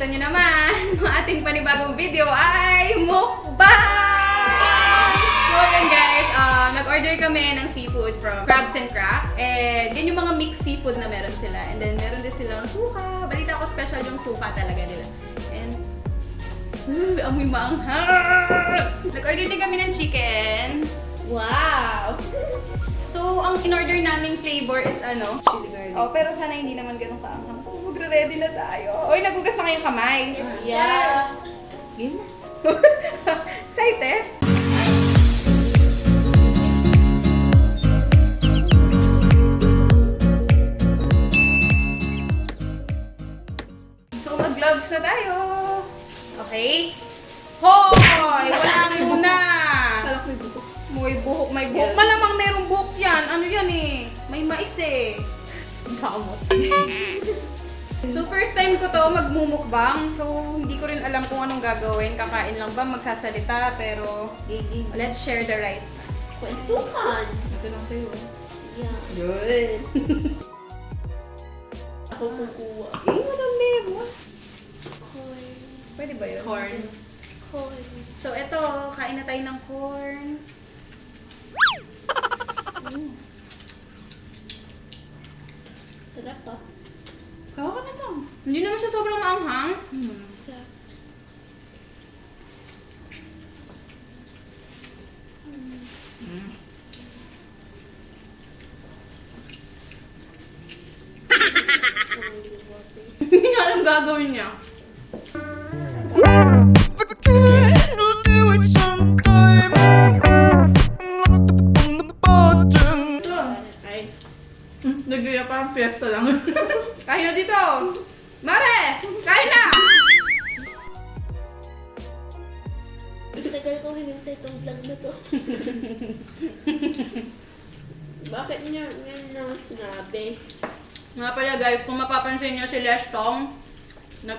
nakita nyo naman, ang ating panibagong video ay mukbang! So yun guys, nag-order kami ng seafood from Crabs and Crack. And yun yung mga mixed seafood na meron sila. And then meron din silang suka. Balita ko special yung suka talaga nila. And amoy maanghang! Nag-order din kami ng chicken. Wow! So, ang in-order naming flavor is chili garlic. Oh, pero sana hindi naman ganun kaanghang. So, magre-ready na tayo. Oy, nagugas na kayong kamay. Yes, yeah. Game na. Excited? So, mag-gloves na tayo. Okay? Hoy! Wala muna! May buhok, may buhok. Malamang merong buhok yan. Ano yan eh? May mais eh. Kamot. So, first time ko to magmumukbang. So, hindi ko rin alam kung anong gagawin. Kakain lang ba? Magsasalita. Pero, let's share the rice. Kwentuhan. Ito lang sa'yo. Yeah. Good. Ako kukuha. Walang lemon. Corn. Pwede ba yun? Corn. So, eto. Kain na tayo ng corn. Sarap to. Kawa ka na to. Hindi naman siya sobrang maanghang. Sarap. Hindi nga alam gagawin niya. Nagaya parang fiesta lang. Kain na dito! Mare! Kain na! Tagal ko hinintay itong vlog na to. Bakit niya ngayon lang sinabi? Nga pala guys, kung mapapansin nyo si Lestong,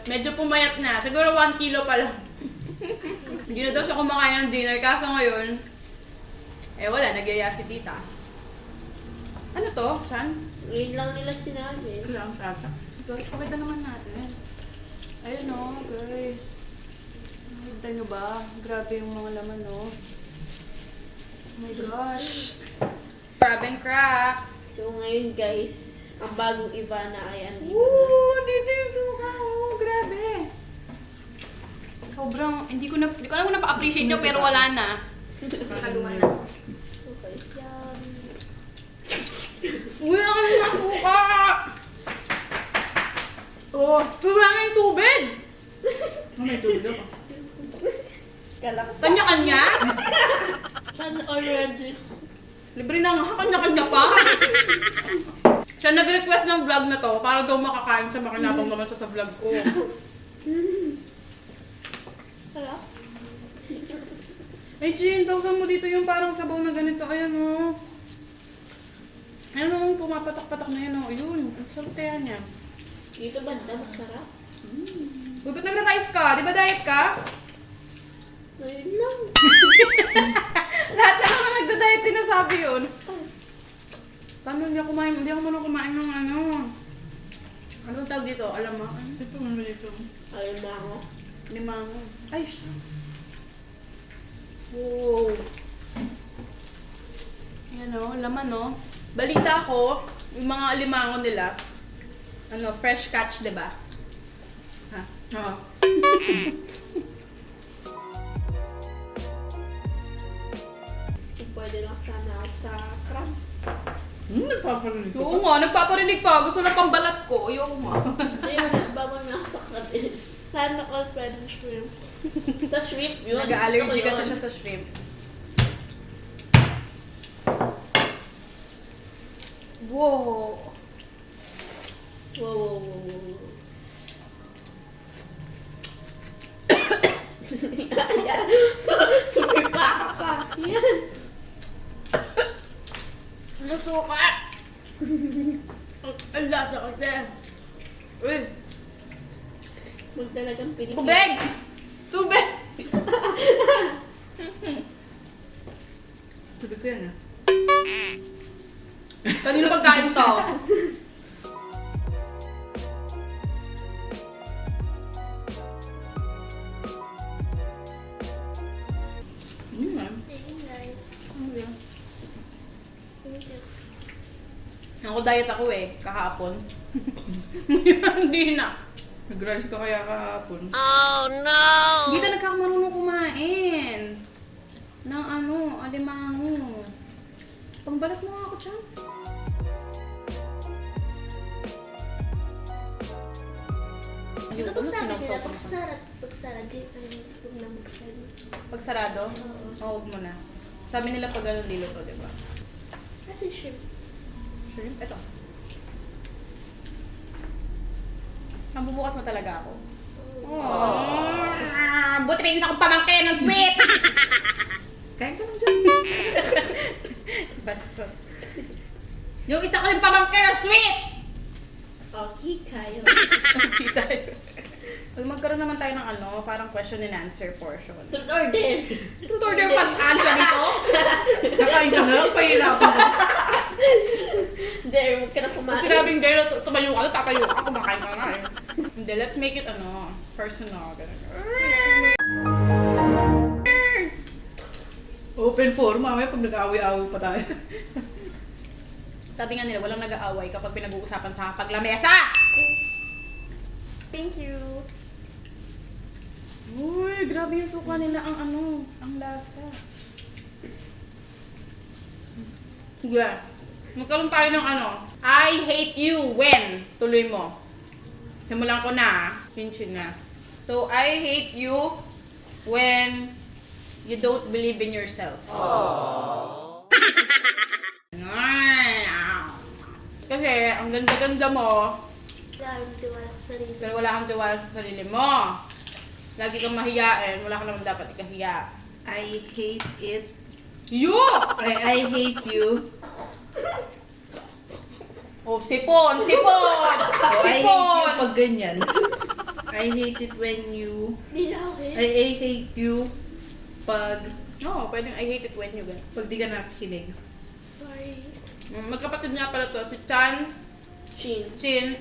medyo pumayat na. Siguro 1 kilo pa lang. Hindi na daw siya kumakain ng dinner. Kaso ngayon, wala, nagyaya si tita. Ano to, Chan? Ngayon lang nila sinabi. Kailangan tata. Siguro, pakita naman natin. Ayun o, guys. Nakita nyo ba? Grabe yung mga laman, no? Oh my gosh. Crab and cracks. So ngayon guys, ang bagong Ivana ay andito na. Woo! Dito yung suka, oh. Grabe. Sobrang, hindi ko alam kung napa-appreciate nyo, pero wala na. Nakaluwa na. Okay. Yum. Uy, ako na suka! Oh, wala yung tubig! May tubig ako. Kalaksa. Kanya-kanya? Sana already. Libre na nga, kanya-kanya pa. Siya nag-request ng vlog na to para daw makakain siya, makinabang naman siya sa vlog ko. Sarap. Ay, Jin, sausaw mo dito yung parang sabaw na ganito. Ayan o. Ayan o, pumapatak-patak na yan o. Ayun, ang sarap kaya niya. Dito banda, masarap. Uy, ba't nag-rice ka? Di ba diet ka? Ngayon lang. Lahat na naman nagda-diet sinasabi yun. Paano hindi ako marunong kumain ng ano? Anong tawag dito? Alam mo? Ito mo dito. Ayun na ako. Limango. Ay, shucks. Wow. Ayan o, laman o. Balita ko, yung mga limango nila, fresh catch, diba? Ha? Oo. Pwede lang sana ako sa crab. Nagpaparinig ka. Oo nga, nagpaparinig pa. Gusto na pambalat ko. Ayoko nga. Ayun, nababa na ako sa crab. Sana all pwede shrimp. Sa shrimp yun. Nag-allergy Gusto ko kasi yun. siya sa shrimp. Wow. Wow, wow, wow, wow. Yan. Sumipa ka pa. Yan. Luto ka! Ang lasa kasi. Uy! Huwag talagang pinipili. Tubig! Tubig! Tubig ko yan ah. Kanino pagkain to? diet ako eh, kahapon. Hindi na. Nag-rice ka kaya kahapon. Oh no! Hindi na nagkamarunong kumain. Ng alimango. Pangbalat mo nga ako, Chan. Ito pag sabi nila, pagsara, di pa rin huwag na magsara. Pag sarado? Oo. Huwag mo na. Sabi nila pag ganun liluto, di ba? Kasi shrimp. Shrimp? Ito. Bubukas na talaga ako. Buti rin isa kong pamangkin ng sweet! Kain ka lang dyan. Bastos. Yung isa ko yung pamangkin ng sweet! Okay, kayo. Okay tayo. Pag magkaroon naman tayo ng parang question and answer portion. Truth or dare? Truth or dare pag-answer nito? Kakain ka na lang, pahirapan ka. Dare, huwag ka na Pag kumain. sinabing dare, tumayo ka, tatayo ka, kumakain ka nga eh. Hindi, let's make it personal. Ganun. Open forum, mamaya pag nag-away-away pa tayo. Sabi nga nila, walang nag-aaway kapag pinag-uusapan sa paglamesa! Thank you. Uy, grabe yung suka nila ang lasa. Sige. Magkaroon tayo ng I hate you when. Tuloy mo. Simulan ko na. Chin na. So, I hate you when you don't believe in yourself. Kasi, ang ganda-ganda mo, Dahil tiwala sa sarili. pero wala kang tiwala sa sarili mo. Lagi kang mahiyain, wala ka naman dapat ikahiya. I hate it. You! I hate you. Oh, sipon! Sipon! Oh, I hate you Sipon! pag ganyan. I hate it when you... Hindi na ako eh. I hate you pag... No, pwedeng I hate it when you gan. Pag di ka nakikinig. Sorry. Magkapatid nga pala to, si Chan, Chin.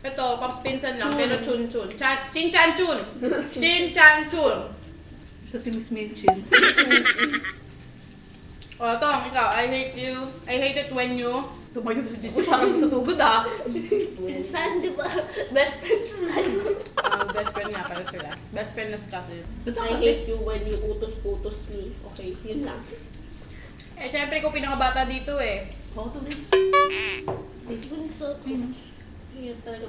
Ito, pampinsan lang, pero Chun Chun. Chin Chan Chun! Chin Chan Chun! Siya si Miss Minchin. O, ito, ikaw, I hate it when you... Tumayo si Gigi, parang susugod ah. Minsan, di ba? Best friends lang. Best friend nga pala sila. Best friend na si Kasi. I hate you when you utos-utos me. Okay, yun lang. Eh, syempre, ikaw pinakabata dito eh. Photo rin. Bunso. Yun talaga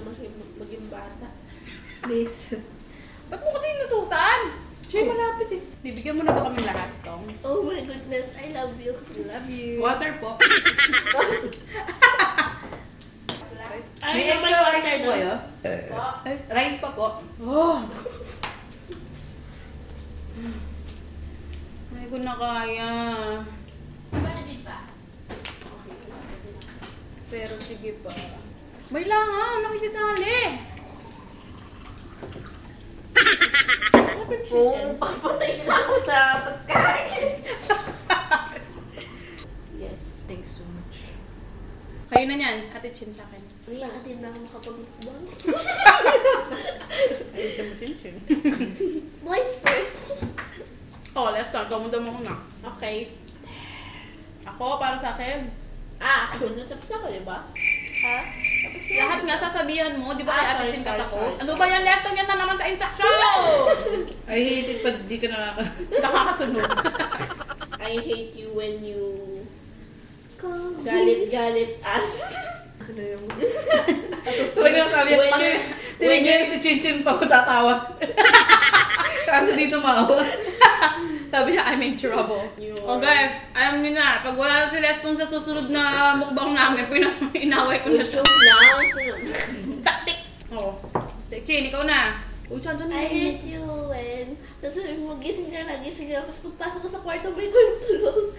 maging bata. Please. Ba't mo kasi inutusan? Siya malapit eh. Bibigyan mo na ba kami lahat, Tong? Oh my goodness, I love you. Love you. Water po. Ay, May naman extra water rice po doon. kayo? Rice pa po. Oh! Ay, ko na kaya. Pwede pa. Pero sige pa. May langan, nakikisali. Oh, papatay lang ako sa pagkain. Yes. Thanks so much. Kayo na yan, Ate Chin sa akin. Wala natin na ako makapag-mukbang. Ayun siya mo, Chin. Boys first. Oh, let's start. Kamunta mo na. Okay. Ako, para sa akin. Ako na. Tapos na ako, di ba? Ha? Tapos na. Lahat nga sasabihan mo, di ba kay Ate Sorry, Chin sorry, katapos? sorry. Ano ba yan? Lesson yan na naman sa instruction! I hate it pag di ka Nakakasunod. I hate you when you galit us. Ano yung... Talagang sabi When niya, you- tinigyan si Chin Chin pa ko tatawa. Kaso dito maawa. Sabi niya, I'm in trouble. Okay, alam niyo na, pag wala na si Leston sa susunod na mukbang namin, inaway ko na siya. Joke lang. Plastic! Oo. Chin, ikaw na. Uy, Chan, I hate you when... Tapos sabi mo, gising ka na, gising ka. Tapos pagpasok ko sa kwarto, may tulog.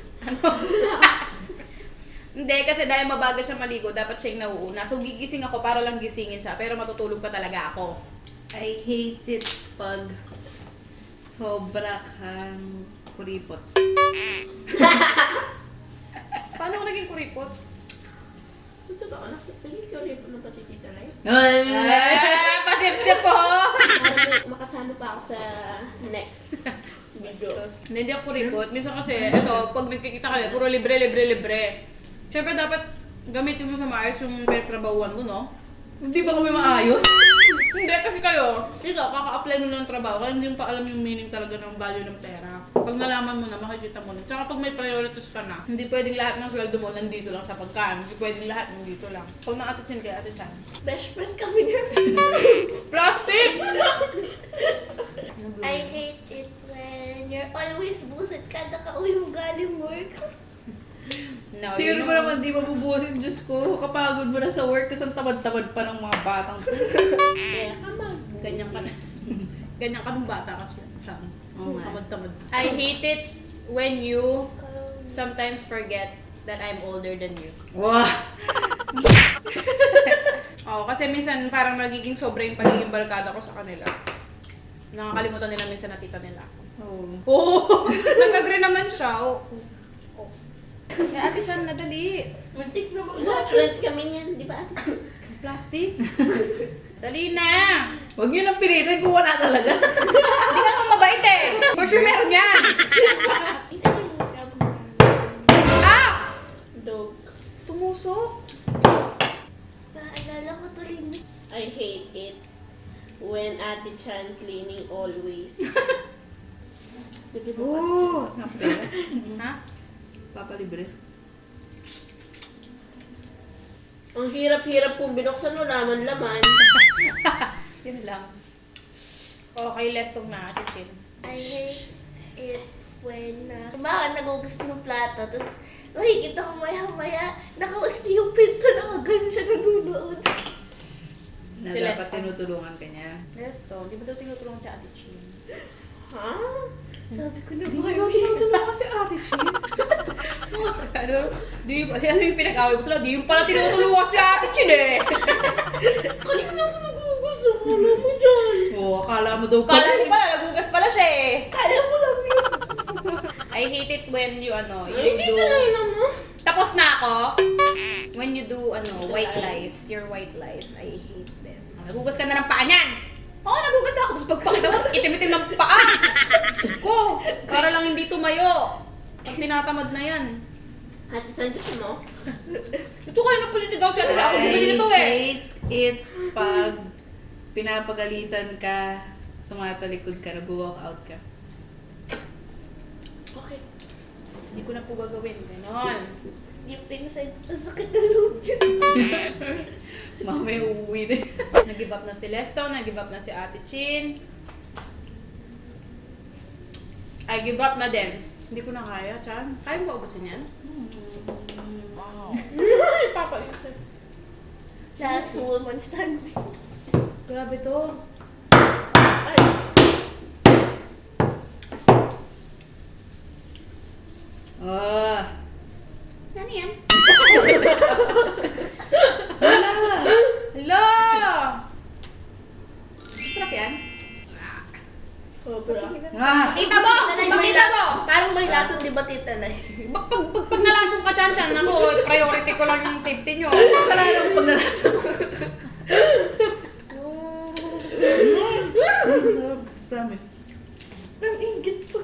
Hindi, kasi dahil mabagal siya maligo, dapat siya yung nauuna. So, gigising ako para lang gisingin siya, pero matutulog pa talaga ako. I hate it pag sobra kang kuripot. Paano ko naging kuripot? Totoo na. Naging curry po na pa si Tita Lai. Pasip-sip po! Makasama pa ako sa next video. Hindi ako kuripot. Minsan kasi, ito, pag nagkikita kami, puro libre. Siyempre dapat Gamitin mo sa maayos yung pinagtrabahuan mo, no? Hindi ba kami maayos? Hindi, kasi kayo, ikaw, kaka-apply mo na ng trabaho, kaya hindi mo pa alam yung meaning talaga ng value ng pera. Pag nalaman mo na, makikita mo na. Tsaka pag may priorities ka na, hindi pwedeng lahat ng sweldo mo nandito lang sa pagkaan. Hindi pwedeng lahat nandito lang. Kung na Ate Chin kay Ate Chan. Best friend kami niya. Plastic! I hate it when you're always buset kada ka-uwi mo galing work. No, Siguro mo naman di mabubusin, Diyos ko. Kapagod mo na sa work, kasi ang tamad-tamad pa ng mga batang. Kaya, ganyan ka na. Ganyan ka nung bata kasi. Oo nga. Tamad-tamad. I hate it when you sometimes forget that I'm older than you. Wow! Oo, kasi minsan parang nagiging sobra yung pagiging barkada ko sa kanila. Nakakalimutan nila minsan na tita nila ako. Oo! Nag-agree naman siya. Oo. Eh, Ate Chan, nadali. Muntik na mga friends kami niyan, di ba? Plastic. Dali na. Huwag yun ang pilitin kung wala talaga. Hindi ka naman mabait eh. For sure meron yan. Ah! Dog. Tumusok. Naalala ko tuloy. I hate it when Ate Chan cleaning always. Di ba? Oo. Napera. Ha? Papalibre. Ang hirap-hirap kung binuksan mo laman-laman. Yun lang. Okay, let's talk na Ate Chin. I hate it when nagugas ng plato, tapos makikita ko maya-maya, nakausli yung pinto, nakagano siya nanunood. Na Sila. dapat tinutulungan ka niya. Resto, di ba daw tinutulungan si Ate Chin? Ha? Sabi ko na Hindi mo daw tinutulungan si Ate Chin. Ano? Ano yung pinag-away mo sila? Di yung pala tinutulungan si Ate Chin eh! Kanina ako nagugas, akala mo dyan. Oo, akala mo daw Kala mo pala, nagugas pala siya eh! Kala mo lang yun. I hate it when you Ay, hindi na lang mo. Tapos na ako. When you do white lies, your white lies, I hate them. Nagugas ka na ng paa niyan! Oo, nagugas na ako. Tapos pagpakita mo, itim-itim ng paa. Ko, para lang hindi tumayo. Pag tinatamad na yan. Ate, saan gusto mo? Ito kayo na politigaw siya. Ako bumili nito eh. hate it pag pinapagalitan ka, tumatalikod ka, nag-walk out ka. Okay. Hindi ko na po gagawin. Ganon. Yung pinsan, sakit na loob yun. Mamaya uuwi din. Nag-give up na si Lesto, nag-give up na si Ate Chin. I give up na din. Hindi ko na kaya, Chan. Kaya mo ba ubusin yan? Papalitin. Last woman standing. Grabe to. Ay, Oh. Ano yan? Wala. Hello! Sarap yan? sobra. Ah. Kita mo! Pakita mo! Parang may lasong di ba tita na Pag nalasong ka, Chan, ako, priority ko lang yung safety nyo. Kasalanan ko pag nalasa ko. Dami. Ang ingit pa.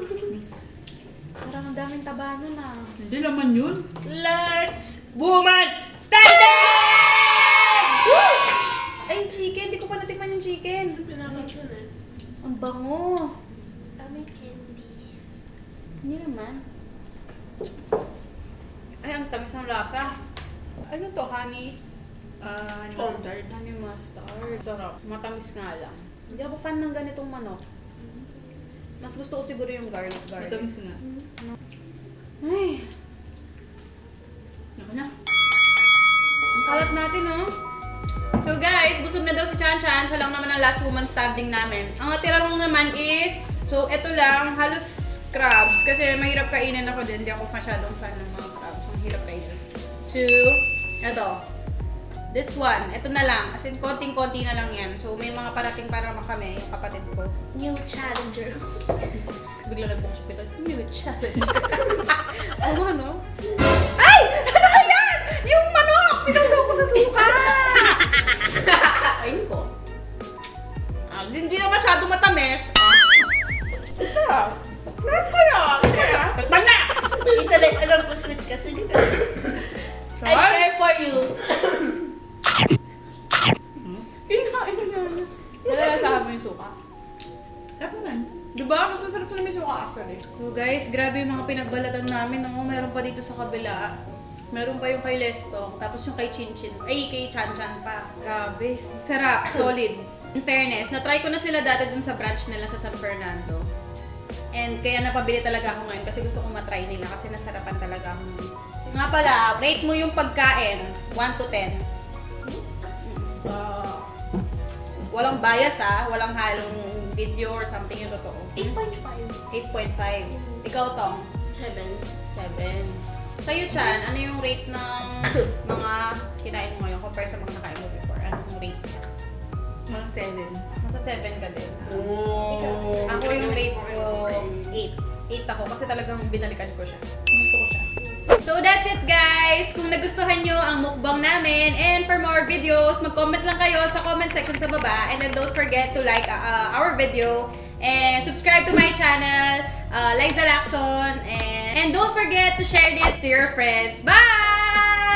Parang ang daming taba nun ah. Hindi naman yun. Last woman standing! Ay, chicken. Hindi ko pa natikman yung chicken. Pinaman yun eh. Ang bango. Aming candy. Hindi naman. Ay, ang tamis ng lasa. Ano to, honey? Honey mustard. Honey mustard. Sarap. Matamis nga lang. Hindi ako fan ng ganitong manok. Mas gusto ko siguro yung garlic. Matamis nga. Ay, Naku na. ang kalat natin, oh. So guys, busog na daw si Chan Chan. Siya lang naman ang last woman standing namin. Ang natira lang naman is, so eto lang, halos crabs. Kasi mahirap kainin ako din. Hindi ako masyadong fan ng mga crabs. Ang hirap kainin. Two, eto. This one, eto na lang. As in, konting-konti na lang yan. So may mga parating para kami, yung kapatid ko. New challenger. Bigla nagbukas ko ito. New challenge. Oo, ano? Ay! Ano ba yan? Yung manok! Sinawsaw ko sa suka! Ayun ko. Hindi na masyado matamis. Sarap. Sarap kaya. Takpan na! Ito lang, alam ko sweet kasi. I care for you. actually. So guys, grabe yung mga pinagbalatan namin, no? Meron pa dito sa kabila. Meron pa yung kay Lesto, tapos yung kay Chin Chan, kay Chan Chan pa. Grabe. Sarap, solid. In fairness, na-try ko na sila dati dun sa branch nila sa San Fernando. And kaya napabili talaga ako ngayon kasi gusto kong matry nila kasi nasarapan talaga ako. Nga pala, rate mo yung pagkain, 1 to 10. Walang bias walang halong video or something yung totoo. 8.5. 8.5. Ikaw, Tong? 7. 7. Sa'yo, Chan, ano yung rate ng mga kinain mo ngayon compare sa mga nakain mo before? Anong rate? Mga 7. Nasa 7 ka din. Oh. Ako yung rate ko 8. 8 ako kasi talagang binalikan ko siya. Gusto ko siya. So that's it guys! Kung nagustuhan nyo ang mukbang namin and for more videos, mag-comment lang kayo sa comment section sa baba and then don't forget to like our video and subscribe to my channel, Laiza Lacson, and don't forget to share this to your friends. Bye!